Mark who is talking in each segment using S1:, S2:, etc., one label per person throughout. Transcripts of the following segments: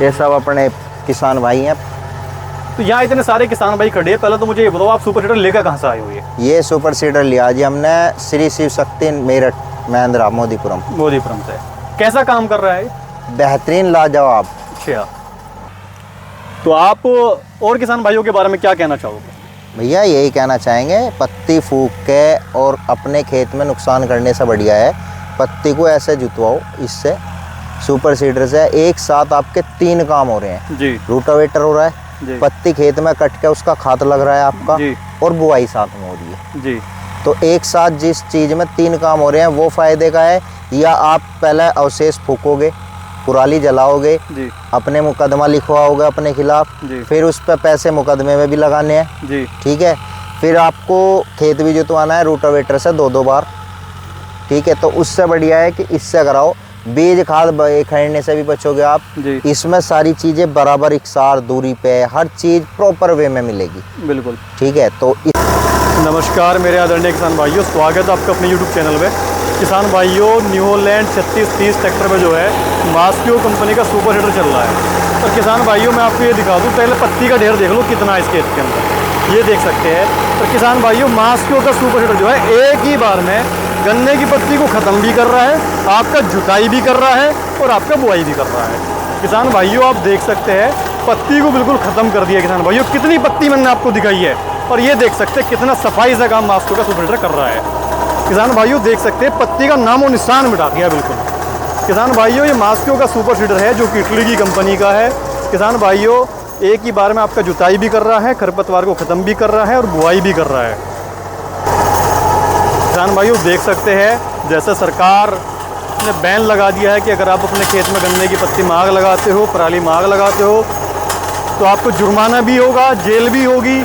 S1: ये सब अपने किसान भाई हैं।
S2: तो यहाँ इतने सारे किसान भाई खड़े हैं, पहले तो मुझे ये बताओ आप सुपर सीडर लेकर कहाँ से आए हो?
S1: ये सुपर सीडर लिया जी हमने श्री शिव शक्ति मेरठ महिंद्रा मोदीपुरम
S2: से। कैसा काम कर रहा है?
S1: बेहतरीन लाजवाब।
S2: अच्छा, तो आप और किसान भाइयों के बारे में क्या कहना चाहोगे?
S1: भैया यही कहना चाहेंगे, पत्ती फूक के और अपने खेत में नुकसान करने से बढ़िया है पत्ती को ऐसे जुतवाओ। इससे सुपर सीडर से एक साथ आपके 3 काम हो रहे हैं
S2: जी।
S1: रूटावेटर हो रहा है, पत्ती खेत में कट के उसका खाद लग रहा है आपका
S2: जी।
S1: और बुआई साथ में हो रही है
S2: जी।
S1: तो एक साथ जिस चीज़ में 3 काम हो रहे हैं वो फायदे का है। या आप पहले अवशेष फूकोगे, पुराली जलाओगे, अपने मुकदमा लिखवाओगे अपने खिलाफ, फिर उस पर पैसे मुकदमे में भी लगाने हैं जी। ठीक है, फिर आपको खेत भी जुतवाना है रूटावेटर से 2-2 बार। ठीक है, तो उससे बढ़िया है कि इससे कराओ। बीज खाद खरीदने से भी बचोगे आप। इसमें सारी चीज़ें बराबर इकसार दूरी पे, हर चीज़ प्रॉपर वे में मिलेगी।
S2: बिल्कुल
S1: ठीक है। तो
S2: नमस्कार मेरे आदरणीय किसान भाइयों, स्वागत है आपका अपने YouTube चैनल में। किसान भाइयों, न्यू हॉलैंड 3630 ट्रैक्टर में जो है मास्को कंपनी का सुपर सीडर चल रहा है। और किसान भाइयों मैं आपको ये दिखा दूँ, पहले पत्ती का ढेर देख लो कितना है इस खेत के अंदर, ये देख सकते हैं। और किसान भाइयों, मास्को का सुपर सीडर जो है एक ही बार में गन्ने की पत्ती को ख़त्म भी कर रहा है, आपका जुताई भी कर रहा है और आपका बुआई भी कर रहा है। किसान भाइयों आप देख सकते हैं पत्ती को बिल्कुल ख़त्म कर दिया। किसान भाइयों कितनी पत्ती मैंने आपको दिखाई है, और ये देख सकते हैं कितना सफाई से काम मास्को का सुपर सीडर कर रहा है। किसान भाइयों देख सकते हैं पत्ती का नामो निशान मिटा दिया बिल्कुल। किसान भाइयों ये मास्को का सुपर सीडर है जो कि इटली की कंपनी का है। किसान भाइयों एक ही बार में आपका जुताई भी कर रहा है, खरपतवार को ख़त्म भी कर रहा है और बुआई भी कर रहा है। किसान भाइयों देख सकते हैं जैसे सरकार ने बैन लगा दिया है कि अगर आप अपने खेत में गन्ने की पत्ती में आग लगाते हो, पराली में आग लगाते हो, तो आपको जुर्माना भी होगा, जेल भी होगी।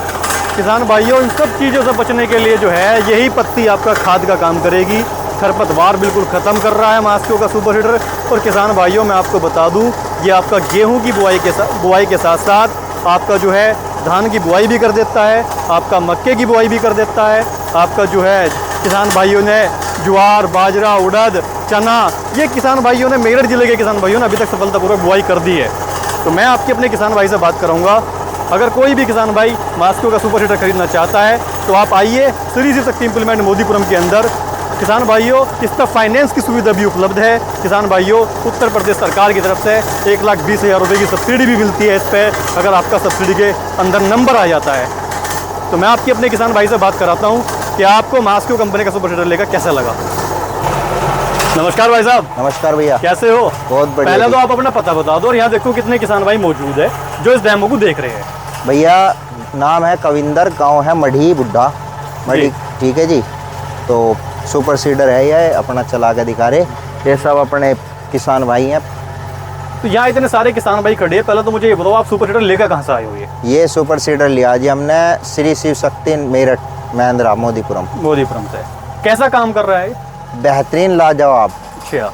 S2: किसान भाइयों इन सब चीज़ों से बचने के लिए जो है यही पत्ती आपका खाद का काम करेगी। खरपतवार बिल्कुल ख़त्म कर रहा है मास्को का सुपर सीडर। और किसान भाइयों मैं आपको बता दूं, ये आपका गेहूं की बुआई के साथ साथ आपका जो है धान की बुआई भी कर देता है, आपका मक्के की बुआई भी कर देता है, आपका जो है किसान भाइयों ने ज्वार, बाजरा, उड़द, चना, ये किसान भाइयों ने मेरठ जिले के किसान भाइयों ने अभी तक सफलतापूर्वक बुआई कर दी है। तो मैं आपके अपने किसान भाई से बात करूँगा, अगर कोई भी किसान भाई मास्को का सुपर सीडर खरीदना चाहता है तो आप आइए श्री शिव शक्ति इम्प्लीमेंट मोदीपुरम के अंदर। किसान भाइयों इस पर फाइनेंस की सुविधा भी उपलब्ध है। किसान भाइयों उत्तर प्रदेश सरकार की तरफ से 1,20,000 रुपये की सब्सिडी भी मिलती है इस पर, अगर आपका सब्सिडी के अंदर नंबर आ जाता है। तो मैं आपके अपने किसान भाई से बात कराता हूँ कि आपको मास्को कंपनी का सुपर सीडर लेकर कैसा लगा। नमस्कार भाई साहब।
S1: नमस्कार भैया,
S2: कैसे हो?
S1: बहुत बढ़िया।
S2: पहले तो आप अपना पता बता दो, और यहाँ देखो कितने किसान भाई मौजूद है जो इस डेमो को देख रहे हैं।
S1: भैया नाम है कविंदर, गांव है मढ़ी बुड्ढा मढ़ी। ठीक है जी। तो सुपर सीडर है ये, अपना चला के दिखा रहे। ये सब अपने किसान भाई हैं।
S2: तो यहाँ इतने सारे किसान भाई खड़े हैं, पहले तो मुझे ये बताओ आप सुपर सीडर लेकर कहाँ से आए हो?
S1: ये सुपर सीडर लिया जी हमने श्री शिव शक्ति मेरठ महिंद्रा मोदीपुरम
S2: से। कैसा काम कर रहा है?
S1: बेहतरीन लाजवाब।
S2: अच्छा,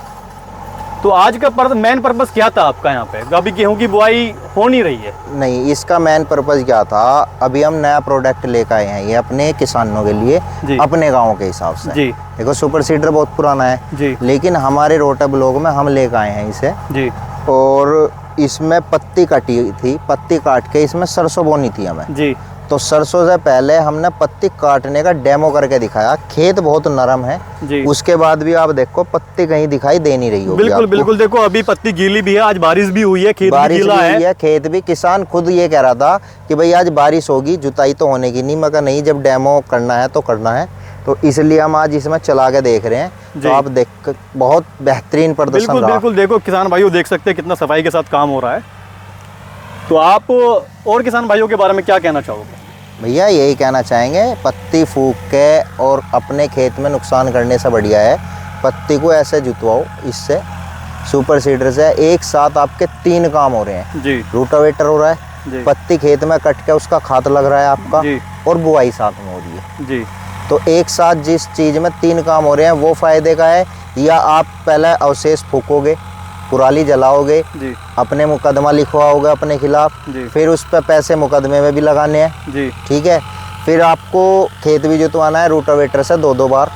S2: तो आज का मेन पर्पस क्या था आपका यहाँ पे? अभी गेहूं की बुआई हो नहीं रही है।
S1: नहीं, इसका मेन पर्पस क्या था, अभी हम नया प्रोडक्ट लेकर आए हैं ये अपने किसानों के लिए, अपने गांव के हिसाब से जी। देखो सुपर सीडर बहुत पुराना है जी, लेकिन हमारे रोटा ब्लॉक में हम लेकर आए हैं इसे जी। और इसमें पत्ती कटी थी, पत्ती काट के इसमें सरसों बोनी थी हमें जी। तो सरसों से पहले हमने पत्ती काटने का डेमो करके दिखाया। खेत बहुत नरम है जी। उसके बाद भी आप देखो पत्ती कहीं दिखाई दे नहीं रही होगी।
S2: बिल्कुल बिल्कुल, देखो अभी पत्ती गीली भी है, आज बारिश भी हुई है, खेत
S1: बारिश
S2: भी गीला
S1: है, खेत भी। किसान खुद ये कह रहा था कि भाई आज बारिश होगी, जुताई तो होने की नहीं। मगर नहीं, जब डेमो करना है तो करना है, तो इसलिए हम आज इसमें चला के देख रहे हैं। तो आप देख बहुत बेहतरीन प्रदर्शन रहा।
S2: बिल्कुल देखो किसान भाइयों देख सकते हैं कितना सफाई के साथ काम हो रहा है। तो आप और किसान भाइयों के बारे में क्या कहना चाहोगे?
S1: भैया यही कहना चाहेंगे, पत्ती फूक के और अपने खेत में नुकसान करने से बढ़िया है पत्ती को ऐसे जुतवाओ। इससे सुपर सीडर से एक साथ आपके 3 काम हो रहे हैं जी। रूटावेटर हो रहा है, पत्ती खेत में कट के उसका खाद लग रहा है आपका और बुआई साथ में हो रही है जी। तो एक साथ जिस चीज़ में 3 काम हो रहे हैं वो फायदे का है। या आप पहले अवशेष फूकोगे, पुराली जलाओगे, अपने मुकदमा लिखवाओगे अपने खिलाफ, फिर उस पर पैसे मुकदमे में भी लगाने हैं जी। ठीक है, फिर आपको खेत भी जुतवाना है रूटावेटर से 2-2 बार।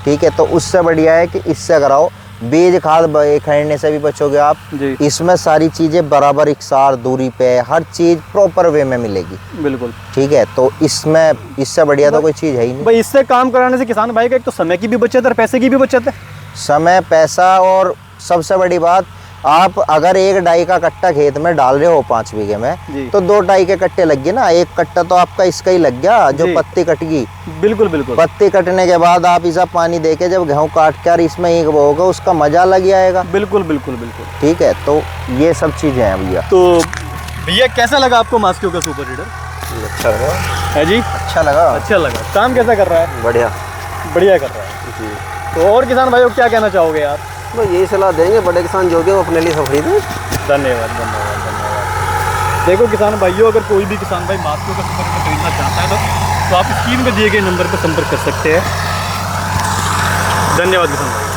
S1: ठीक है, तो उससे बढ़िया है कि इससे कराओ। बीज खाद खरीदने से भी बचोगे आप।
S2: जी।
S1: इसमें सारी चीज़ें बराबर इकसार दूरी पे, हर चीज़ प्रॉपर वे में मिलेगी।
S2: बिल्कुल।
S1: ठीक है, तो इसमें इससे बढ़िया तो कोई चीज़ है ही नहीं।
S2: भाई इससे काम कराने से किसान भाई का एक तो समय की भी बचत है और पैसे की भी बचत है।
S1: समय, पैसा, और सबसे बड़ी बात, आप अगर 1 डाई का कट्टा खेत में डाल रहे हो 5 बीघे
S2: जी।
S1: में, तो 2 डाई के कट्टे लग गए ना। 1 कट्टा तो आपका इसका ही लग गया जो
S2: जी।
S1: पत्ती कटगी।
S2: बिल्कुल बिल्कुल।
S1: पत्ती कटने के बाद आप इसा पानी देके जब गेहूं काट कर इसमें ईंख बोओगे, उसका मजा लग जाएगा।
S2: बिल्कुल बिल्कुल बिल्कुल।
S1: ठीक है, तो ये सब चीजें हैं भैया।
S2: तो भैया कैसा लगा आपको मास्को का सुपर सीडर?
S1: अच्छा लगा।
S2: है जी,
S1: अच्छा लगा।
S2: अच्छा लगा। काम कैसा कर रहा है?
S1: बढ़िया।
S2: बढ़िया कर रहा है
S3: जी।
S2: तो और किसान भाइयों को क्या कहना चाहोगे आप?
S3: तो यही सलाह देंगे, बड़े किसान जो भी हो अपने लिए सब खरीदें।
S2: धन्यवाद धन्यवाद धन्यवाद। देखो किसान भाइयों, अगर कोई भी किसान भाई मास्को का सुपर सीडर खरीदना चाहता है तो आप स्क्रीन पर दिए गए नंबर पर संपर्क कर सकते हैं। धन्यवाद किसान भाई।